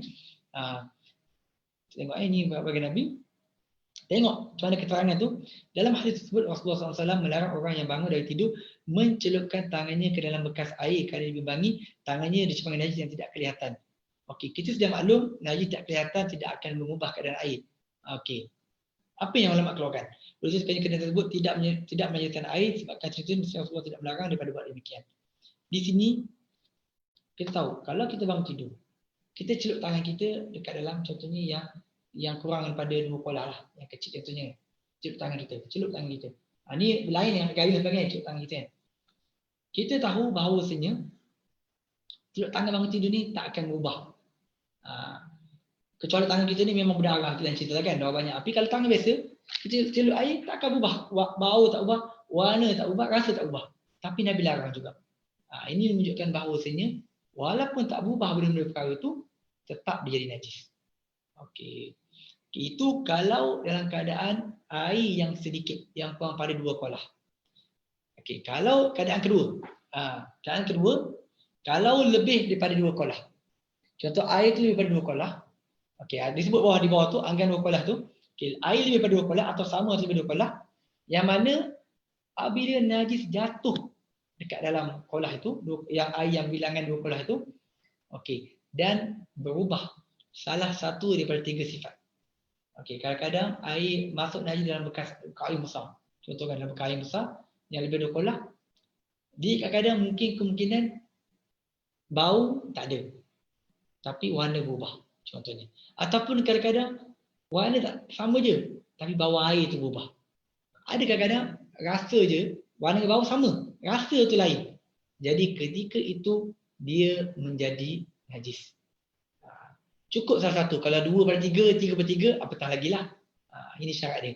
Tengok ini bagi Nabi. Tengok macam mana keterangan tu. Dalam hadis tersebut Rasulullah SAW melarang orang yang bangun dari tidur mencelupkan tangannya ke dalam bekas air kerana dibimbangi tangannya dicemari najis yang tidak kelihatan. Okey, kita sudah maklum najis tak kelihatan tidak akan mengubah keadaan air. Okey. Apa yang ulama keluarkan? Proses kena tersebut tidak menyediakan air sebabkan cerita Rasulullah tidak melarang daripada buat demikian. Di sini kita tahu kalau kita bangun tidur, kita celup tangan kita dekat dalam contohnya yang kurang daripada 2 qalah lah, yang kecil contohnya. Celup tangan kita. Ni lain yang gaya sebagainya celup tangan kita. Kita tahu bahawasanya celup tangan bangun tidur ni tak akan berubah. Kecuali tangan kita ni memang berdarah, kita cerita kan, darah banyak. Tapi kalau tangan biasa, kita celup air tak akan berubah. Bau tak ubah, warna tak ubah, rasa tak ubah. Tapi Nabi larang juga. Ini menunjukkan bahawasanya walaupun tak berubah benda-benda perkara itu, tetap dia jadi najis. Okey. Itu kalau dalam keadaan air yang sedikit, yang kurang pada 2 qalah. Okey, kalau keadaan kedua. Kalau lebih daripada 2 qalah. Contoh air itu lebih daripada 2 qalah. Okey, disebut di bawah tu anggaran 2 qalah tu. Okey, air lebih daripada 2 qalah atau sama lebih daripada 2 qalah, yang mana apabila najis jatuh dekat dalam qalah itu, yang air yang bilangan 2 qalah itu, okey, dan berubah salah satu daripada 3 sifat. Okey, kadang-kadang air masuk najis dalam bekas air besar. Contohkan dalam bekas air besar yang lebih 2 qalah, dia kadang-kadang mungkin kemungkinan bau tak ada, tapi warna berubah contohnya. Ataupun kadang-kadang warna tak sama je, tapi bau air tu berubah. Ada kadang-kadang rasa je, warna bau sama, rasa tu lain. Jadi ketika itu dia menjadi najis. Cukup salah satu. Kalau 2/3, 3/3, apatah lagi lah. Ini syarat dia.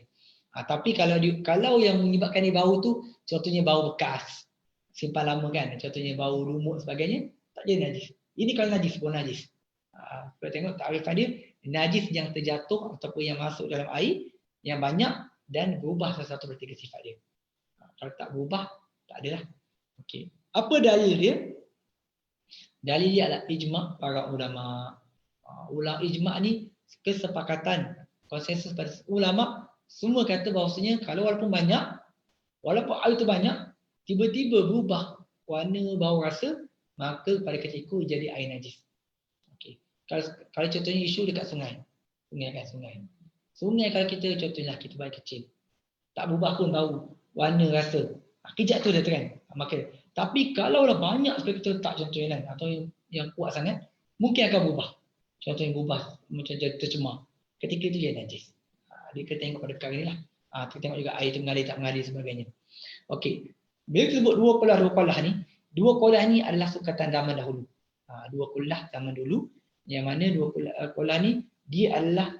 Tapi kalau yang menyebabkan dia bau tu, contohnya bau bekas, simpan lama kan, contohnya bau lumut sebagainya, tak jadi najis. Ini kalau najis, bukan najis. Kita tengok takrifan dia, najis yang terjatuh ataupun yang masuk dalam air yang banyak dan berubah salah satu dari 3 sifat dia. Kalau tak berubah, tak adalah. Okey. Apa dalil dia? Dalil dia adalah ijma' para ulama. Ulama ijma' ni kesepakatan, konsensus pada ulama semua kata bahawasanya kalau walaupun air itu banyak, tiba-tiba berubah warna, bau, rasa, maka pada ketika itu jadi air najis. Okey. Kalau contohnya isu dekat sungai. Sungai kalau kita contohnya kita bayi kecil, tak berubah pun bau, warna, rasa. Kejap tu dah kan. Maka tapi kalau lah banyak sekali kita letak contohnya kan, atau yang kuat sangat, mungkin akan berubah. Contohnya berubah macam jadi tercemar. Ketika itu dia najis. Dia kita tengok pada perkara ni lah. Kita tengok juga air itu mengalir tak mengalir sebagainya. Okey. Bila kita sebut dua kolah ni adalah sukatan zaman dahulu. Dua kolah zaman dulu, yang mana dua kolah ni dia adalah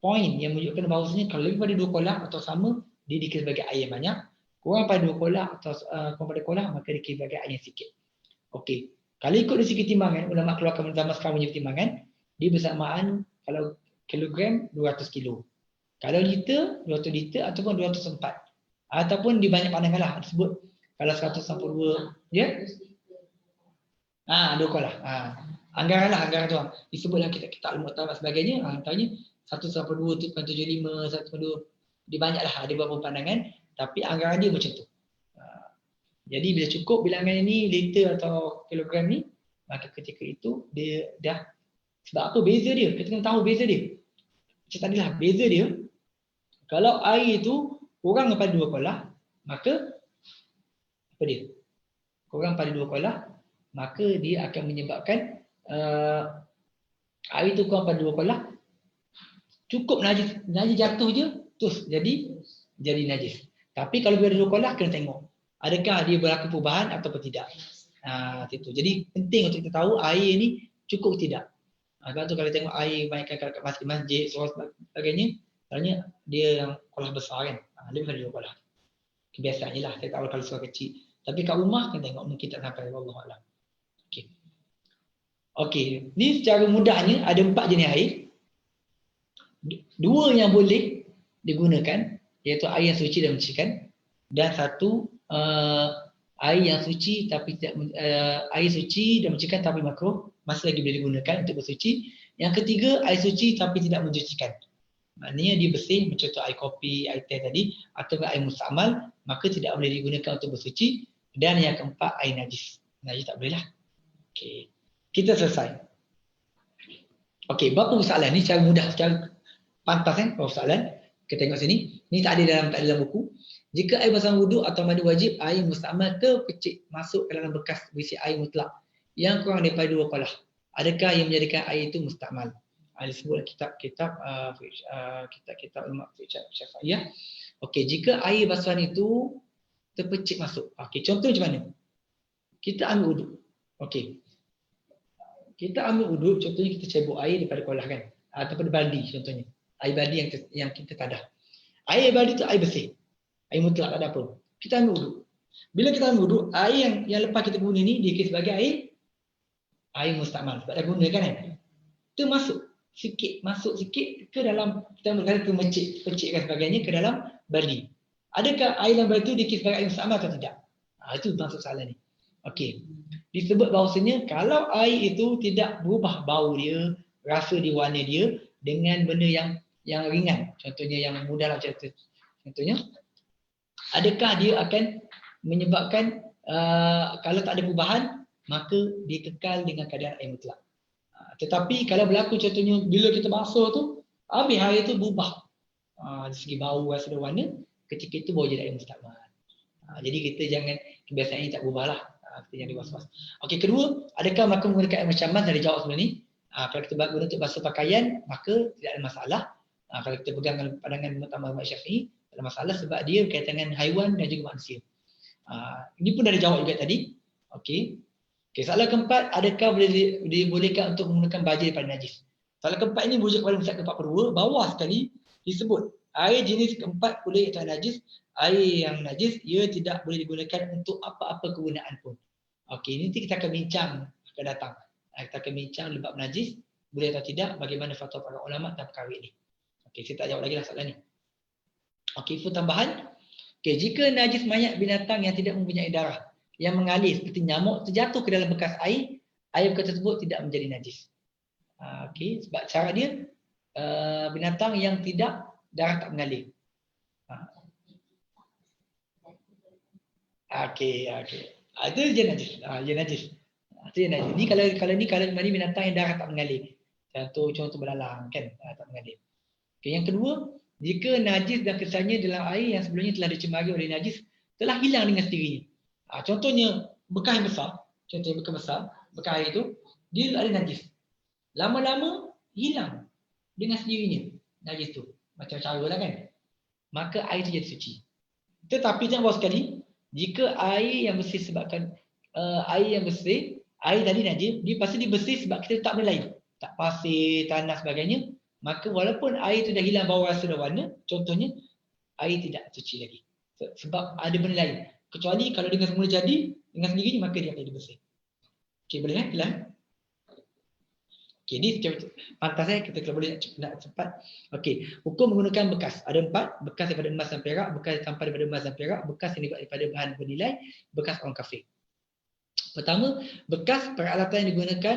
poin yang menunjukkan bahawasanya kalau lebih pada dua kolah atau sama, dia dikira sebagai air banyak. Kurang pada dua kolah atau kurang pada kolah, maka dikira sebagai air yang sikit. Okey. Kalau ikut dari segi timbangan, ulama keluarkan zaman sekarang punya timbangan, dia bersamaan kalau kilogram 200 kilo. Kalau liter 200 liter ataupun 204. Ataupun di banyak pandangan lah disebut kalau 192 ya. Dua kolah. Anggaran tu. Disebut dalam kitab Al-Mu'tamad sebagainya. Antaranya 192 tu 75 192 di banyak lah ada beberapa pandangan, tapi anggaran dia macam tu. Jadi bila cukup bilangan ini liter atau kilogram ni, maka ketika itu dia dah, sebab apa beza dia? Kita kena tahu beza dia. Macam tadilah beza dia. Kalau air itu kurang daripada 2 kolah, maka apa dia? Kurang pada 2 kolah, maka dia akan menyebabkan air itu kurang pada 2 kolah. Cukup najis jatuh je, terus jadi najis. Tapi kalau dia ada 2 kolah, kena tengok adakah dia berlaku perubahan ataupun tidak. Itu. Jadi penting untuk kita tahu air ni cukup tidak. Sebab tu kalau tengok air banyakkan kat masjid, surau sebagainya, sebenarnya dia yang kolah besar kan. Lebih dari 2 kolah. Kebiasaannya lah, saya tak tahu kalau surau kecil. Tapi kat rumah kan tengok mungkin tak sampai, wallahualam. Okey, ni secara mudahnya ada 4 jenis air. 2 yang boleh digunakan, iaitu air yang suci dan mensucikan, dan 1 air yang suci tapi tidak air suci dan mensucikan tapi makruh, masih lagi boleh digunakan untuk bersuci. Yang ketiga, air suci tapi tidak mensucikan. Maknanya dia bersih, macam tu air kopi, air teh tadi, atau air mustamal, maka tidak boleh digunakan untuk bersuci. Dan yang keempat, air najis. Najis tak boleh lah. Okey. Kita selesai. Okey, berapa soalan ni secara mudah, secara pantas kan? Berapa soalan? Kita tengok sini. Ni tak ada dalam buku. Jika air basah wuduk atau mandi wajib, air mustamal terpecik masuk ke dalam bekas berisi air mutlak yang kurang daripada 2 kolah, adakah yang menjadikan air itu mustamal? Disebut kitab ulama Syafi'iyah. Okey, jika air basuhan itu terpecik masuk. Okey, contoh macam mana? Kita ambil wuduk. Okey. Kita ambil wuduk, contohnya kita cebok air daripada kolah kan, ataupun baldi contohnya. Air baldi yang kita tadah. Air baldi itu air bersih. Air mutlak, tak ada apa. Kita ambil wuduk. Bila kita ambil wuduk, air yang lepas kita guna ni dikira sebagai air mustamal. Sebab dah guna kan? Itu masuk sikit ke dalam, kita ambil pecikkan sebagainya ke dalam baldi. Adakah air dalam baldi itu dikira sebagai air mustamal atau tidak? Itu maksud soalan ni. Okey. Disebut bahawasanya kalau air itu tidak berubah bau dia, rasa dia, warna dia dengan benda yang ringan. Contohnya yang mudah lah macam tu. Contohnya, adakah dia akan menyebabkan kalau tak ada perubahan, maka dia kekal dengan keadaan air mutlak. Tetapi kalau berlaku contohnya bila kita basuh tu, habis air tu berubah. Dari segi bau, rasa dan warna, ketika itu baru jadi air mustamal. Jadi kita jangan, kebiasaan ini tak berubah lah. Kita jangan was-was. Okey, kedua, adakah maka menggunakan air macam mana? Dari jawab sebelum ni. Kalau kita guna untuk basuh pakaian, maka tidak ada masalah. Kalau kita pegang pandangan Mu'tamad Syafi'i, tak ada masalah sebab dia berkaitan dengan haiwan dan juga manusia. Ini pun dah dijawab juga tadi. Okey. Soalan keempat, adakah dibolehkan untuk menggunakan baju daripada najis? Soalan keempat ini merujuk kepada Musa ke-42. Bawah sekali disebut air jenis keempat boleh itu najis. Air yang najis, ia tidak boleh digunakan untuk apa-apa kegunaan pun. Okey, nanti kita akan bincang akan datang. Kita akan bincang lebab najis, boleh atau tidak, bagaimana fatwa para ulama tentang perkara ini. Okey, saya tak jawab lagi lah soalan ni. Okey, info tambahan. Okey, jika najis mayat binatang yang tidak mempunyai darah, yang mengalir seperti nyamuk terjatuh ke dalam bekas air, air bekas tersebut tidak menjadi najis. Okey, sebab cara dia binatang yang tidak darah tak mengalir. Okey. Itu je najis. Itu je najis. Ni kalau mani binatang yang darah tak mengalir. Contoh belalang kan, tak mengalir. Okey, yang kedua, jika najis dan kesannya dalam air yang sebelumnya telah dicemari oleh najis telah hilang dengan sendirinya. Contohnya bekas besar, bekas air itu dia ada najis. Lama-lama hilang dengan sendirinya najis tu. Macam cara lah kan. maka air itu jadi suci. Tetapi jangan bawa sekali, jika air yang bersih sebabkan air yang bersih, air tadi najis, dia pasti dia bersih sebab kita tak benda lain, tak pasir, tanah sebagainya, maka walaupun air itu dah hilang bau rasa dan warna, contohnya air tidak suci lagi. Sebab ada benda lain. Kecuali kalau dengan semula jadi, dengan sendirinya maka dia akan jadi bersih. Okey, boleh kan? Jelas? Okey, ni pantas kita kalau boleh nak cepat. Okey, hukum menggunakan bekas. Ada 4, bekas daripada emas dan perak, bekas tanpa daripada emas dan perak, bekas yang dibuat daripada bahan bernilai, bekas orang kafir. Pertama, bekas peralatan yang digunakan.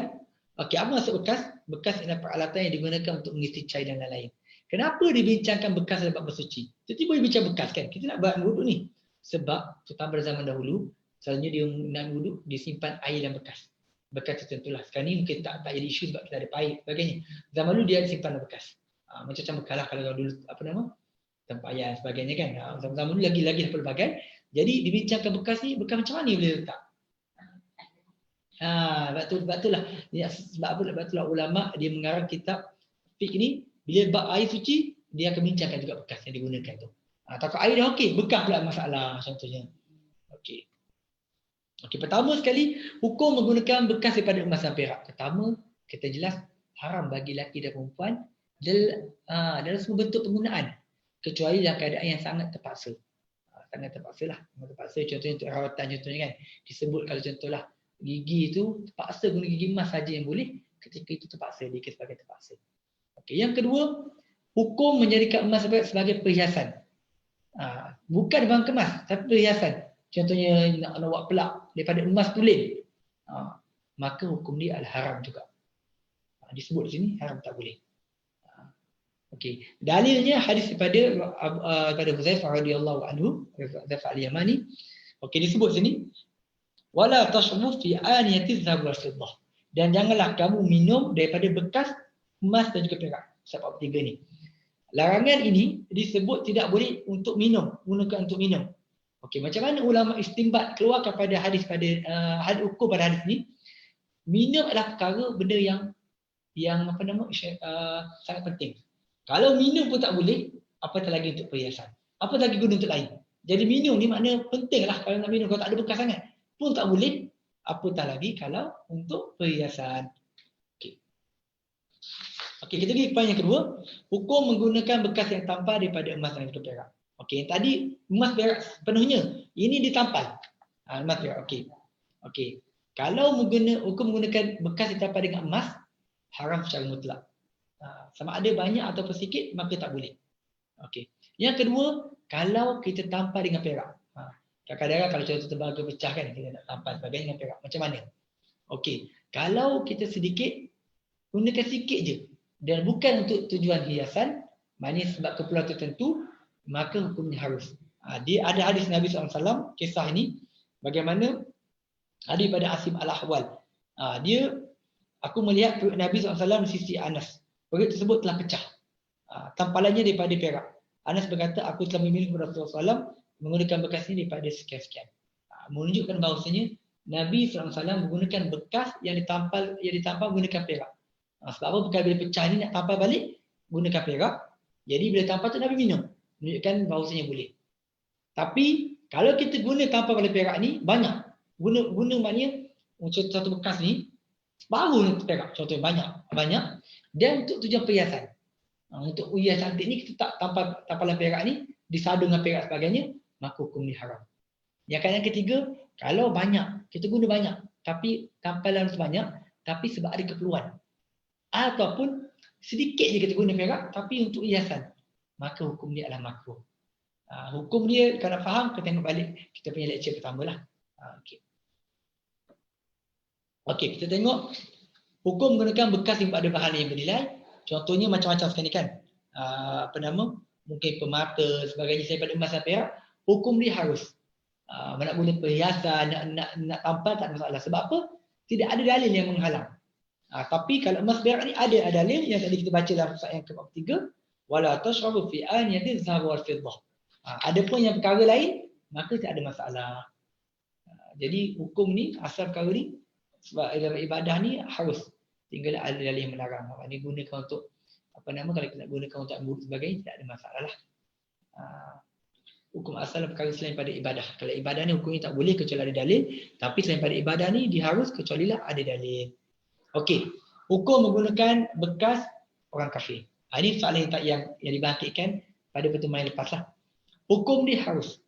Okey, apa maksud bekas? Bekas adalah peralatan yang digunakan untuk mengisi cair dan lain-lain. Kenapa dibincangkan bekas dalam bab bersuci? Tiba-tiba dia bincang bekas kan? Kita nak buat wuduk ni. Sebab terutama pada zaman dahulu, selalunya dia nak wuduk, disimpan air dalam bekas. Bekas tertentulah. Sekarang ni mungkin tak jadi isu sebab kita ada paip sebagainya. Zaman dulu dia ada simpan bekas. Macam bekas lah kalau dulu tempayan sebagainya kan. Zaman dulu lagi pelbagai. Jadi dibincangkan bekas ni, bekas macam mana boleh letak? Sebab itulah. Sebab itulah ulama dia mengarang kitab fiqh ni, bila bab air suci, dia akan bincangkan juga bekas yang digunakan tu. Takut air dah okey, bekas pula masalah contohnya. Okey. Okey, pertama sekali, hukum menggunakan bekas daripada emas dan perak. Pertama, kita jelas haram bagi lelaki dan perempuan dalam semua bentuk penggunaan, kecuali dalam keadaan yang sangat terpaksa. Sangat terpaksa lah. Terpaksa contohnya untuk rawatan contohnya kan. Disebut kalau contohlah gigi tu terpaksa guna gigi emas saja yang boleh, ketika itu terpaksa, dikira sebagai terpaksa. Okey, yang kedua, hukum menjadikan emas sebagai perhiasan. Bukan bahan kemas, tapi perhiasan. Contohnya nak buat pelak daripada emas tulen, maka hukum dia adalah haram juga. Disebut di sini haram, tak boleh. Okey, dalilnya hadis daripada Huzaifah radhiyallahu anhu, Huzaifah al-Yamani. Okey, disebut sini wala tashrabu fi aniyati dzahab wal fiddah, dan janganlah kamu minum daripada bekas emas dan juga perak. Sebab tiga ni. Larangan ini disebut tidak boleh untuk minum, gunakan untuk minum. Okey, macam mana ulama istinbat keluar kepada hadis pada hadis hukum pada hadis ni? Minum adalah perkara benda yang sangat penting. Kalau minum pun tak boleh, apatah lagi untuk perhiasan. Apatah lagi guna untuk lain. Jadi minum ni makna pentinglah kalau nak minum, kalau tak ada bekas sangat pun tak boleh, apatah lagi kalau untuk perhiasan. Okey, kita pergi kepada yang kedua, hukum menggunakan bekas yang tampal daripada emas dan juga perak. Okey, yang tadi emas perak sepenuhnya, ini ditampal. Emas perak, okey. Kalau hukum menggunakan bekas yang tampal dengan emas, haram secara mutlak. Sama ada banyak ataupun sikit, maka tak boleh. Okey. Yang kedua, kalau kita tampal dengan perak. Kadang-kadang kalau contoh tembaga pecah kan, kita nak tampal sebagainya dengan perak. Macam mana? Okey, kalau kita sedikit, gunakan sikit je. Dan bukan untuk tujuan hiasan, maknanya sebab keperluan tertentu, maka hukumnya harus. Dia ada hadis Nabi SAW, kisah ini, bagaimana ada pada Asim Al-Ahwal. Aku melihat perut Nabi SAW di sisi Anas. Perut tersebut telah pecah. Tampalannya daripada perak. Anas berkata, aku telah memilih Rasulullah SAW menggunakan bekas ini daripada sekian-sekian. Menunjukkan bahawasanya Nabi SAW menggunakan bekas yang ditampal menggunakan perak. Sebab apa? Bukan bila pecah ni nak tampal balik, gunakan perak. Jadi bila tampal tu Nabi minum. Menunjukkan bahawasanya boleh. Tapi kalau kita guna tampal pada perak ni, banyak. Guna maknanya, contoh satu bekas ni, baru perak. Contohnya banyak. Dan untuk tujuan perhiasan. Untuk hias cantik ni, kita tak tampalan perak ni, disadu dengan perak sebagainya, maka hukum ni haram. Yang ketiga, kalau banyak, kita guna banyak. Tapi tampalan sebanyak, tapi sebab ada keperluan. Ataupun sedikit je kita guna perak tapi untuk hiasan, maka hukum dia adalah makruh. Hukum dia kalau nak faham, kita tengok balik kita punya lecture pertama lah. Okey, kita tengok hukum menggunakan bekas yang ada bahan yang bernilai. Contohnya macam-macam sekali kan. Mungkin permata sebagainya daripada emas dan perak, hukum dia harus. Nak guna perhiasan, nak tampal tak ada masalah. Sebab apa? Tidak ada dalil yang menghalang. Tapi kalau emas perak ni ada dalil yang tadi kita baca dalam surah yang ke-43, wala tashrabu fi aniyati dzahab wal fiddah. Adapun yang perkara lain, maka tak ada masalah. Jadi hukum ni, asal perkara ni, sebab ibadah ni harus, tinggal ada dalil yang melarang. Ini gunakan untuk kalau kita nak gunakan untuk murid sebagainya, tidak ada masalah lah. Hukum asal perkara selain pada ibadah. Kalau ibadah ni hukumnya tak boleh kecuali ada dalil, tapi selain pada ibadah ni diharus kecuali lah ada dalil. Okey, hukum menggunakan bekas orang kafir. Ini soalan yang dibangkitkan pada pertemuan yang lepas lah. Hukum dia harus.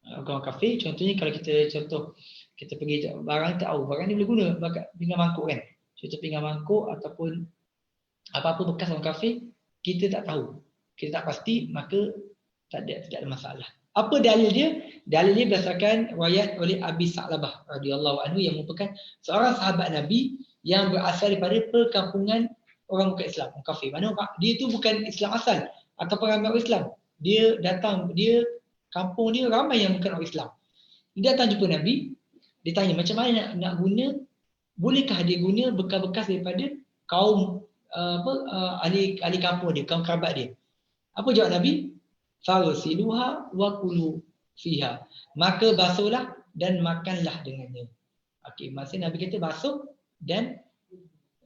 Orang kafir, contohnya kalau kita pergi barang tahu, barang ni boleh guna pinggan mangkuk kan. Contoh pinggan mangkuk ataupun apa-apa bekas orang kafir, kita tak tahu. Kita tak pasti, maka tak ada masalah. Apa dalil dia? Dalil dia berdasarkan riwayat oleh Abi Sa'labah radhiyallahu anhu yang merupakan seorang sahabat Nabi yang berasal daripada perkampungan orang bukan Islam, orang kafir. Mana dia tu bukan Islam asal ataupun ramai orang Islam. Dia kampung dia ramai yang bukan orang Islam. Dia datang jumpa Nabi, dia tanya macam mana nak guna, bolehkah dia guna bekas-bekas daripada kaum ahli kampung dia, kaum kerabat dia. Apa jawab Nabi? Farsiluha wa kulu fiha. Maka basuhlah dan makanlah dengannya. Okey, maksud Nabi kata basuh dan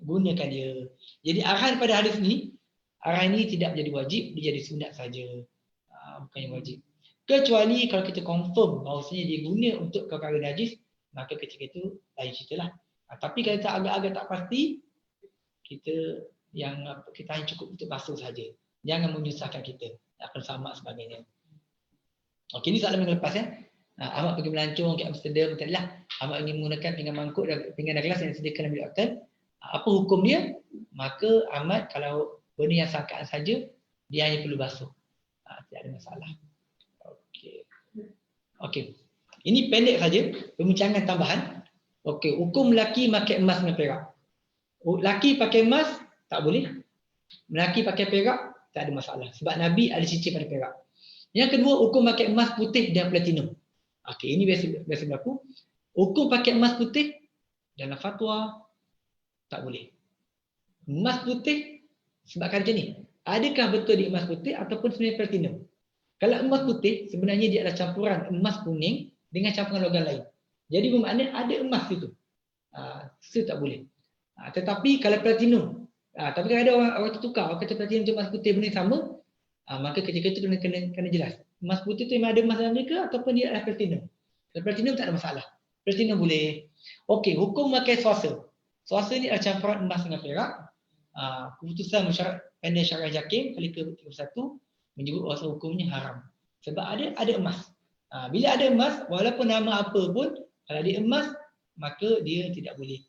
gunakan dia. Jadi arahan pada hadis ni, arahan ini tidak menjadi wajib, dia jadi sunat saja. Bukan yang wajib. Kecuali kalau kita confirm bahawasanya dia guna untuk perkara najis, maka ketika itu lain ceritalah. Tapi kalau kita agak-agak tak pasti, kita hanya cukup untuk basuh saja. Jangan menyusahkan kita. Akan sama sebagainya. Okey, ini soalan minggu lepas ya. Ahmad pergi melancong ke Amsterdam, katalah Ahmad ingin menggunakan pinggan mangkuk dan pinggan gelas yang disediakan Nabi Akal. Apa hukum dia? Maka Ahmad kalau benda yang sangkaan saja, dia hanya perlu basuh. Tidak ada masalah. Okey. Ini pendek saja pembincangan tambahan. Okey, hukum lelaki pakai emas dan perak. Lelaki pakai emas tak boleh. Lelaki pakai perak tak ada masalah. Sebab Nabi ada cicir pada perak. Yang kedua, hukum pakai emas putih dan platinum. Okey, ini biasa berlaku. Hukum pakai emas putih dalam fatwa tak boleh. Emas putih sebabkan macam ni. Adakah betul di emas putih ataupun sebenarnya platinum? Kalau emas putih sebenarnya dia adalah campuran emas kuning dengan campuran logam lain. Jadi bermakna ada emas itu. Itu tak boleh. Tetapi kalau platinum, tapi kalau ada orang tertukar, orang kata platinum tu emas putih benda sama, maka ketika itu kena jelas. Emas putih tu memang ada emas dalam dia ke ataupun dia adalah platinum. Kalau platinum tak ada masalah. Platinum boleh. Okey, hukum pakai swasa. Swasa ni adalah campuran emas dengan perak. Keputusan Musyawarah Pendek Syariah Jakim kali ke-31 menyebut bahawa hukumnya haram. Sebab ada emas. Bila ada emas, walaupun nama apa pun, kalau ada emas, maka dia tidak boleh.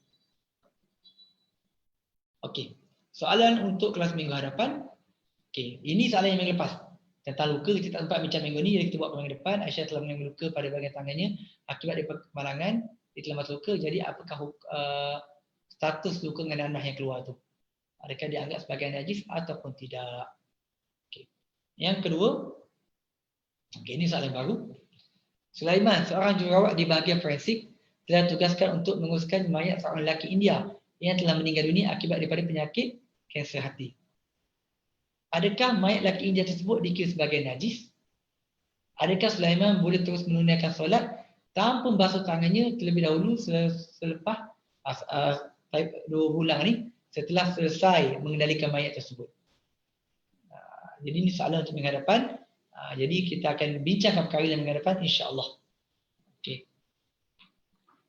Okey. Soalan untuk kelas minggu hadapan. Okey, ini soalan yang minggu lepas. Tentang luka, kita tak sempat bincang minggu ni, jadi kita buat minggu depan. Aisyah telah mengalami luka pada bahagian tangannya akibat daripada kemalangan, dia telah masuk luka. Jadi apakah status luka dengan nanah yang keluar tu? Adakah dianggap sebagai najis ataupun tidak? Okay. Yang kedua, ini soalan baru. Sulaiman, seorang jururawat di bahagian forensik, telah tugaskan untuk menguruskan mayat seorang lelaki India yang telah meninggal dunia akibat daripada penyakit kanser hati. Adakah mayat lelaki India tersebut dikira sebagai najis? Adakah Sulaiman boleh terus menunaikan solat tanpa membasuh tangannya terlebih dahulu selepas 2 bulan ni, setelah selesai mengendalikan mayat tersebut? Jadi ini soalan untuk minggu hadapan. Jadi kita akan bincangkan perkara yang minggu hadapan insya-Allah. Okey.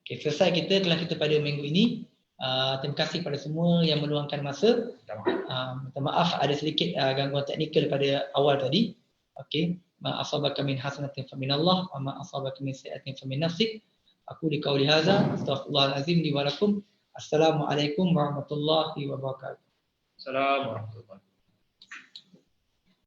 Okey, selesai telah kita pada minggu ini. Terima kasih kepada semua yang meluangkan masa. Minta maaf ada sedikit gangguan teknikal pada awal tadi. Okey. Ma asabaka min hasanatin fa minallah wa ma asabaka min sayyi'atin fa min nafsik. Aku di qauli hadza astaghfirullahalazim li wa lakum. Assalamualaikum warahmatullahi wabarakatuh. Assalamualaikum warahmatullahi wabarakatuh.